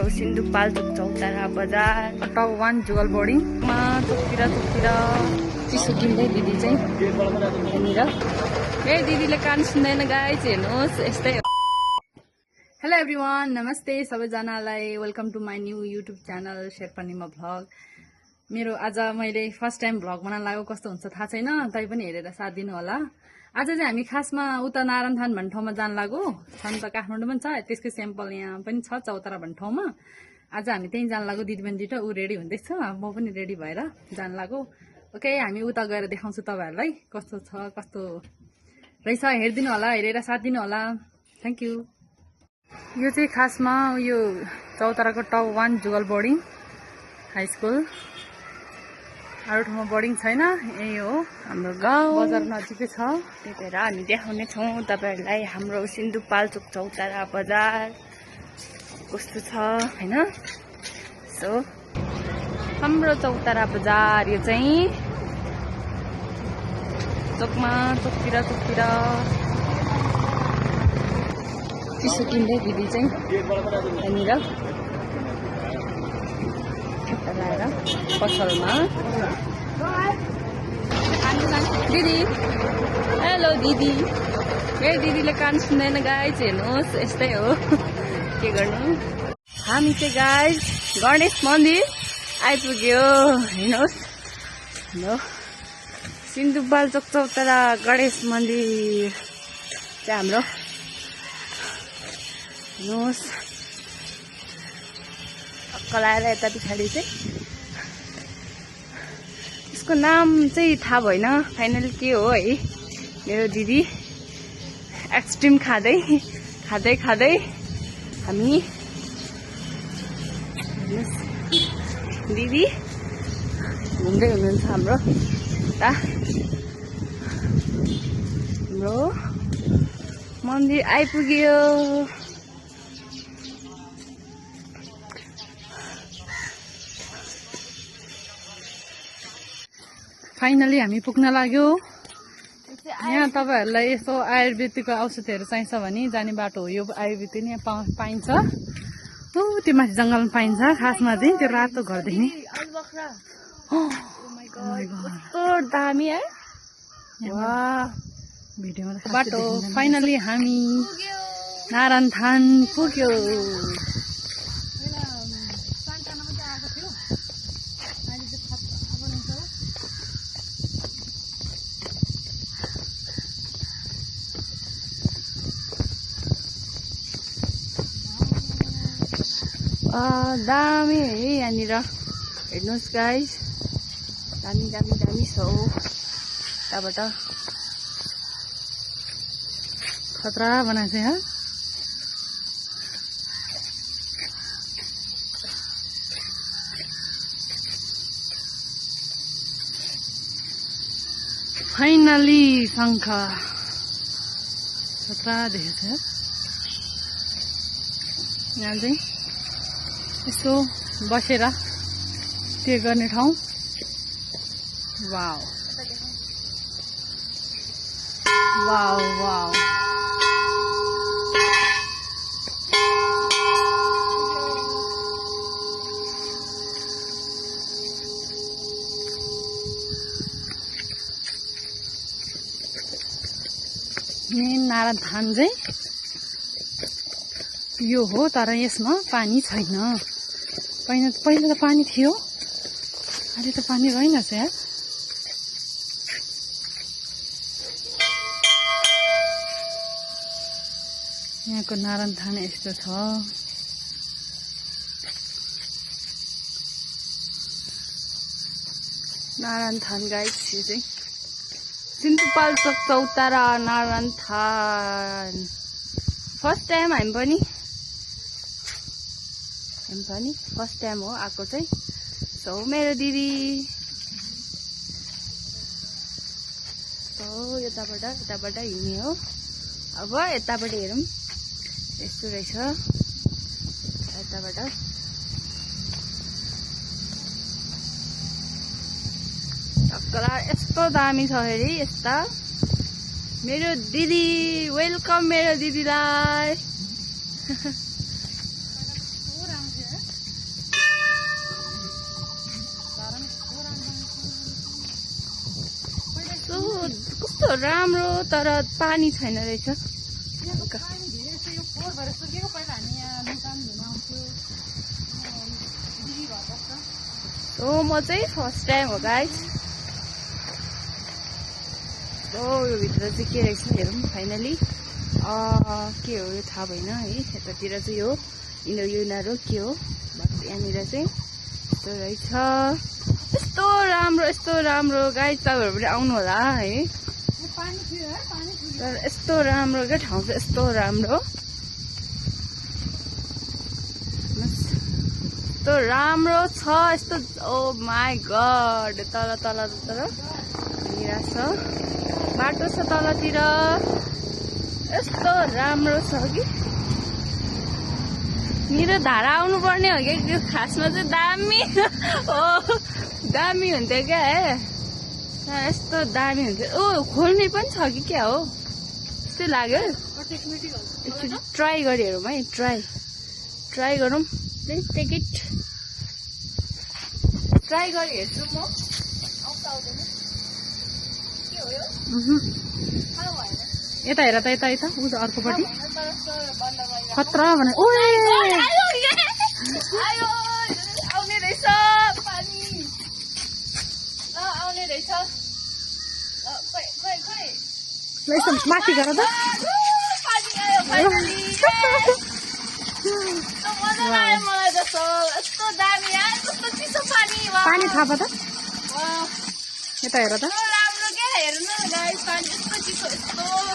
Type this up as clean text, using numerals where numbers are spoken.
हाम्रो सिन्धुपाल्चोक चौतारा बजार टप 1 जुगल बोर्डिङमा चोकतिर चिसो किन्दै दिदी चाहिँ यहाँनिर ए दिदीले कान सुन्दैन गाइस हेर्नुहोस् यस्तै हो। हेलो एभ्रिवान, नमस्ते सबैजनालाई, welcome to my new YouTube channel शेर्पानीमा भ्लग। मेरो आज मैले फर्स्ट टाइम भ्लग बनाउन लाग्यो, कस्तो हुन्छ थाहा छैन, तै पनि हेरेर साथ दिनु होला। आज चाहिँ हामी खासमा उता नारायणथान भन्ने ठाउँमा जान लाग्यो। छन् त काठमाडौँमा पनि छ, त्यसकै स्याम्पल यहाँ पनि छ चौतारा भन्ने ठाउँमा। आज हामी त्यहीँ जान लाग्यो, दिदीबहिनी दुइटा ऊ रेडी हुँदैछ, म पनि रेडी भएर जान लाग्यो। ओके, हामी उता गएर देखाउँछु तपाईँहरूलाई कस्तो छ कस्तो रहेछ, हेरिदिनु होला, हेरेर साथ दिनु होला। Thank you. यो चाहिँ खासमा यो चौताराको टप 1 जुगल बोर्डिङ हाई स्कुल। अरू ठाउँमा बोर्डिङ छैन, यही हो हाम्रो गाउँ, बजार नजिकै छ। त्यही भएर हामी देखाउने छौँ तपाईँहरूलाई हाम्रो सिन्धुपाल्चोक चौतारा बजार कस्तो छ होइन। सो हाम्रो चौतारा बजार यो चाहिँ चोकतिर चिसो किन्दै दिदी चाहिँ यहाँनिर लगाएर पसलमा। दिदी हेलो दिदी, मेरो दिदीले कान सुन्दैन गाइस हेर्नुहोस् यस्तै हो, के गर्नु। हामी चाहिँ गाइस गणेश मन्दिर आइपुग्यो, हेर्नुहोस् हेलो सिन्धुपाल्चोक चौतारा गणेश मन्दिर चाहिँ हाम्रो, हेर्नुहोस् कलाएर यता पछाडि चाहिँ यसको नाम चाहिँ थाहा भएन फाइनल के हो है। मेरो दिदी एक्सट्रिम खाँदै हामी दिदी घुम्दै हुनुहुन्छ हाम्रो यता। हाम्रो मन्दिर आइपुग्यो। फाइनली हामी पुग्न लाग्यो। यहाँ तपाईँहरूलाई यस्तो आयुर्वेदिकको औषधिहरू चाहिन्छ भने जाने बाटो हो यो। आयुर्वेदिक यहाँ पाइन्छ, त्यो माथि जङ्गलमा पाइन्छ। खासमा चाहिँ त्यो रातो घरदेखि दामी है भिडियोमा बाटो। फाइनली हामी नारायणथान पुग्यो। दामी है यहाँनिर, हेर्नुहोस् गाइस, दामी छ हो। यताबाट खतरा बनाएको छ। फाइनली शङ्ख खतरा देखेको छ यहाँ चाहिँ। यसो बसेर त्यो गर्ने ठाउँ। वाउ वाउ वाउ, मेन नारायणथान चाहिँ यो हो, तर यसमा पानी छैन। पहिला त पानी थियो, अहिले त पानी रहेनछ यार। यहाँको नारायणथान यस्तो छ। नारायणथान गाइस, यो चाहिँ सिन्धुपाल्चोक चौतारा नारायणथान। फर्स्ट टाइम हामी पनि फर्स्ट टाइम हो आएको चाहिँ। सो मेरो दिदी यताबाट हिँड्ने हो। अब यताबाट हेरौँ यस्तो रहेछ, यताबाट टक्कला यस्तो दामी छ अरे यस्ता। मेरो दिदी, वेलकम मेरो दिदीलाई। कस्तो राम्रो तर पानी छैन रहेछ। सो म चाहिँ फर्स्ट टाइम हो गाइस। ओ यो भित्र चाहिँ के रहेछ हेरौँ फाइनली। के हो यो थाहा भएन है। यतातिर चाहिँ यो यिनीहरू के हो यहाँनिर चाहिँ यस्तो रहेछ। यस्तो राम्रो गाइस तपाईँहरू पनि आउनु होला है। तर यस्तो राम्रो क्या ठाउँ चाहिँ यस्तो राम्रो यस्तो राम्रो छ यस्तो। ओ माई गड तल यहाँनिर छ बाटो छ तलतिर यस्तो राम्रो छ कि मेरो धारा आउनु पर्ने हो कि खासमा चाहिँ दामी दामी हुन्थ्यो क्या यस्तो दामी हुन्थ्यो। ओ खोल्ने पनि छ कि क्या हो यस्तै लाग्यो। एकचोटि ट्राई गरी हेरौँ है। ट्राई गरौँ टिकट ट्राई गरी हेर्छु म। यता हेर त यता ऊ अर्कोपट्टि खतरा भने आउने रहेछ पानी आउने रहेछ। यस्तो माथि गर त मलाई जस्तो यस्तो दामी कस्तो चिसो पानी थाहा त यता हेर त राम्रो क्या हेर्नु गाइस पानी यस्तो चिसो यस्तो